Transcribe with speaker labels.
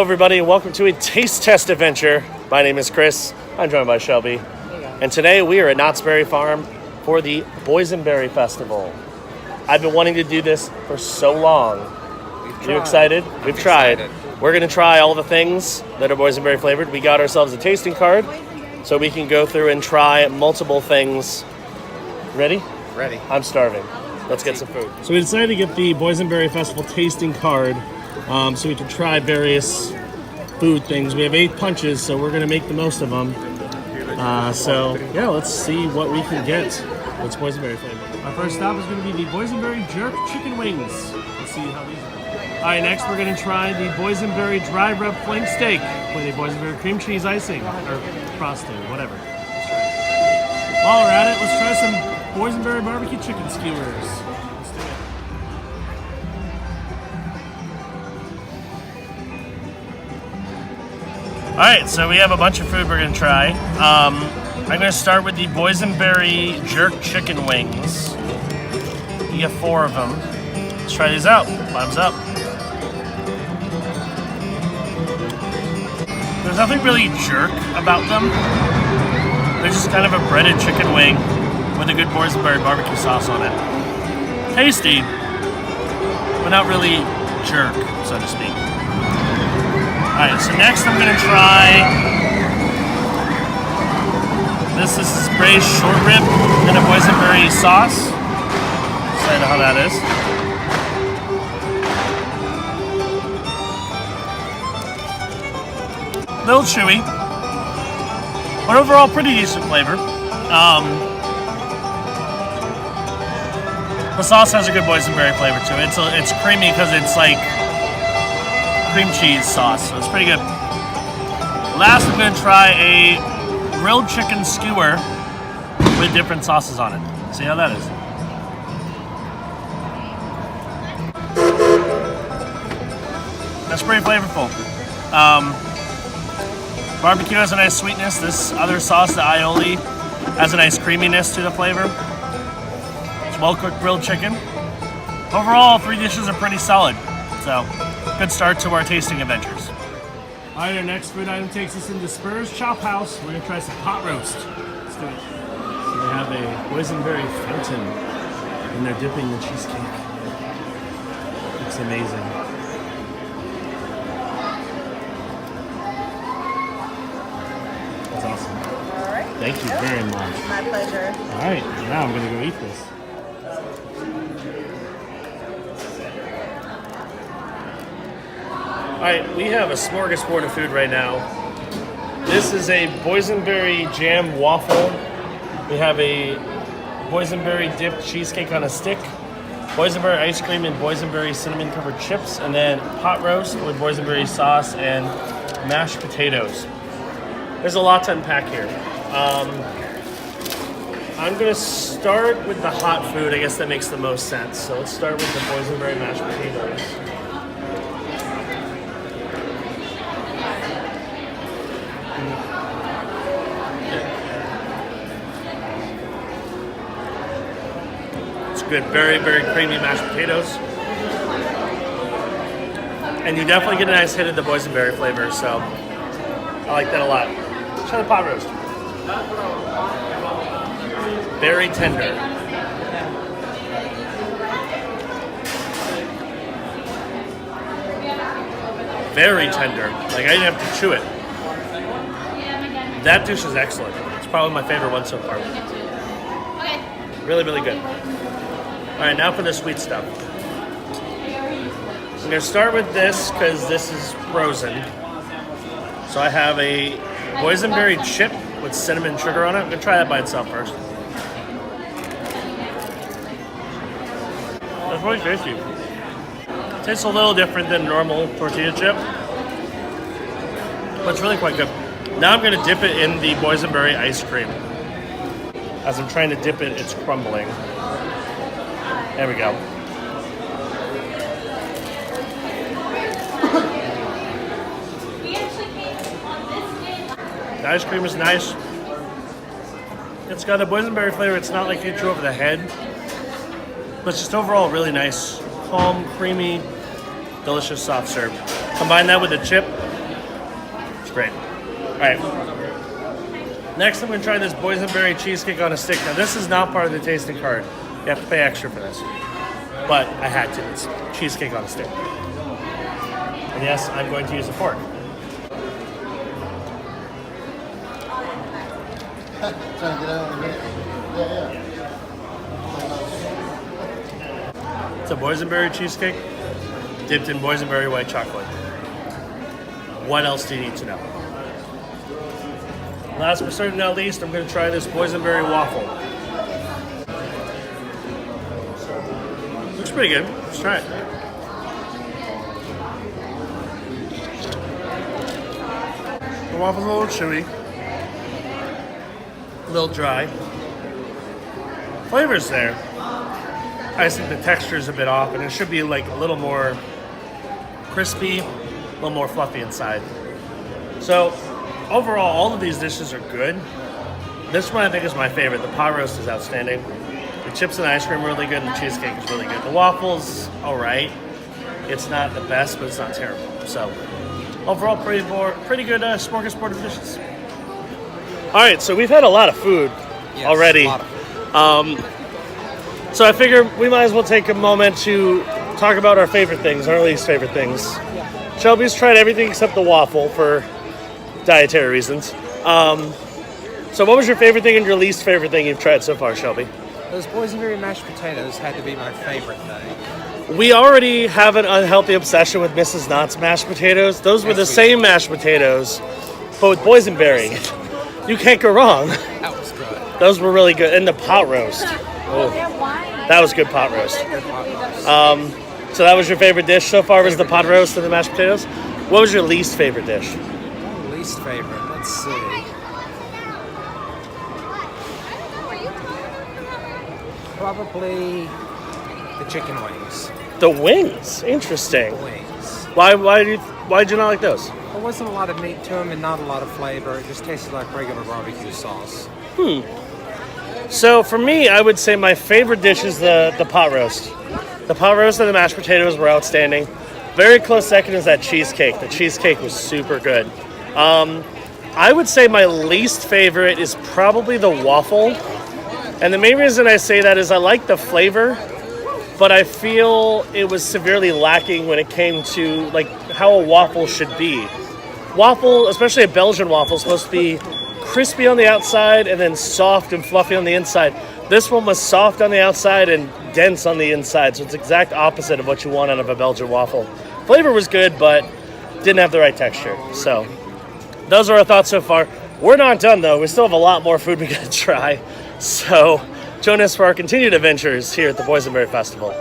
Speaker 1: everybody, and welcome to a taste test adventure. My name is Chris. I'm joined by Shelby. And today we are at Knott's Berry Farm for the Boysenberry Festival. I've been wanting to do this for so long. You excited? We've tried. We're going to try all the things that are boysenberry flavored. We got ourselves a tasting card so we can go through and try multiple things. Ready?
Speaker 2: Ready.
Speaker 1: I'm starving. Let's get some food. So we decided to get the Boysenberry Festival tasting card so we can try various food things. We have 8 punches, so we're going to make the most of them. So yeah, let's see what we can get. What's boysenberry flavor? Our first stop is going to be the Boysenberry Jerk Chicken Wings. Let's see how these are. All right, next we're going to try the Boysenberry Dry Rub Flank Steak with a Boysenberry cream cheese icing or frosting, whatever. While we're at it, let's try some Boysenberry barbecue chicken skewers. Let's do it. All right, so we have a bunch of food we're going to try. I'm going to start with the Boysenberry Jerk Chicken Wings. You get 4 of them. Let's try these out. Thumbs up. There's nothing really jerk about them. They're just kind of a breaded chicken wing with a good Boysenberry barbecue sauce on it. Tasty, but not really jerk, so to speak. Alright, so next I'm going to try this is Braised Short Rib in a Boysenberry sauce. I know how that is. A little chewy, but overall pretty decent flavor. The sauce has a good boysenberry flavor to it. It's creamy because it's like cream cheese sauce, so it's pretty good. Last, I'm going to try a grilled chicken skewer with different sauces on it. See how that is. That's pretty flavorful. Barbecue has a nice sweetness. This other sauce, the aioli, has a nice creaminess to the flavor. It's well-cooked grilled chicken. Overall, 3 dishes are pretty solid. So, good start to our tasting adventures. All right, our next food item takes us into Spur's Chop House. We're gonna try some pot roast. Let's do it. So they have a boysenberry fountain, and they're dipping the cheesecake. Looks amazing. That's awesome.
Speaker 3: All right.
Speaker 1: Thank you very much.
Speaker 3: My pleasure.
Speaker 1: All right, now I'm gonna go eat this. All right, we have a smorgasbord of food right now. This is a boysenberry jam waffle. We have a boysenberry dipped cheesecake on a stick, boysenberry ice cream and boysenberry cinnamon covered chips, and then pot roast with boysenberry sauce and mashed potatoes. There's a lot to unpack here. I'm gonna start with the hot food. I guess that makes the most sense. So let's start with the boysenberry mashed potatoes. It's good, very, very creamy mashed potatoes. And you definitely get a nice hit of the boysenberry flavor, so I like that a lot. Try the pot roast. Very tender. Very tender. Like, I didn't have to chew it. That dish is excellent. It's probably my favorite one so far. Really, really good. All right, now for the sweet stuff. I'm gonna start with this because this is frozen. So I have a boysenberry chip with cinnamon sugar on it. I'm gonna try that by itself first. That's really tasty. Tastes a little different than normal tortilla chip, but it's really quite good. Now I'm gonna dip it in the boysenberry ice cream. As I'm trying to dip it, it's crumbling. There we go. The ice cream is nice. It's got a boysenberry flavor. It's not like hit you over the head, but it's just overall really nice, calm, creamy, delicious soft serve. Combine that with the chip, great. All right. Next, I'm going to try this boysenberry cheesecake on a stick. Now, this is not part of the tasting card. You have to pay extra for this. But I had to. It's cheesecake on a stick. And yes, I'm going to use a fork.
Speaker 2: Trying to get out of here. Yeah.
Speaker 1: It's a boysenberry cheesecake dipped in boysenberry white chocolate. What else do you need to know? Last but certainly not least, I'm going to try this boysenberry waffle. Looks pretty good. Let's try it. The waffle's a little chewy, a little dry. Flavor's there. I just think the texture is a bit off, and it should be like a little more crispy, a little more fluffy inside. So overall, all of these dishes are good. This one I think is my favorite. The pot roast is outstanding. The chips and ice cream are really good, and the cheesecake is really good. The waffle's all right. It's not the best, but it's not terrible. So overall, pretty good smorgasbord of dishes. All right, so we've had a lot of food already. A lot of food. So I figure we might as well take a moment to talk about our favorite things, our least favorite things. Yeah. Shelby's tried everything except the waffle for dietary reasons. So what was your favorite thing and your least favorite thing you've tried so far, Shelby?
Speaker 3: Those boysenberry mashed potatoes had to be my favorite thing.
Speaker 1: We already have an unhealthy obsession with Mrs. Knott's mashed potatoes. Those were the same mashed potatoes, but with boysenberry. You can't go wrong.
Speaker 3: That was good.
Speaker 1: Those were really good. And the pot roast. Oh, that was good pot roast. So that was your favorite dish so far, was the pot roast and the mashed potatoes? What was your least favorite dish?
Speaker 3: Least favorite, let's see. Probably the chicken wings.
Speaker 1: The wings? Interesting.
Speaker 3: The wings.
Speaker 1: Why did you not like those?
Speaker 3: There wasn't a lot of meat to them and not a lot of flavor. It just tasted like regular barbecue sauce.
Speaker 1: So for me, I would say my favorite dish is the pot roast. The pot roast and the mashed potatoes were outstanding. Very close second is that cheesecake. The cheesecake was super good. I would say my least favorite is probably the waffle. And the main reason I say that is I like the flavor, but I feel it was severely lacking when it came to like how a waffle should be. Waffle, especially a Belgian waffle, is supposed to be crispy on the outside and then soft and fluffy on the inside. This one was soft on the outside and dense on the inside, so it's exact opposite of what you want out of a Belgian waffle. Flavor was good, but didn't have the right texture. So those are our thoughts so far. We're not done though. We still have a lot more food we gotta try. So join us for our continued adventures here at the Boysenberry Festival.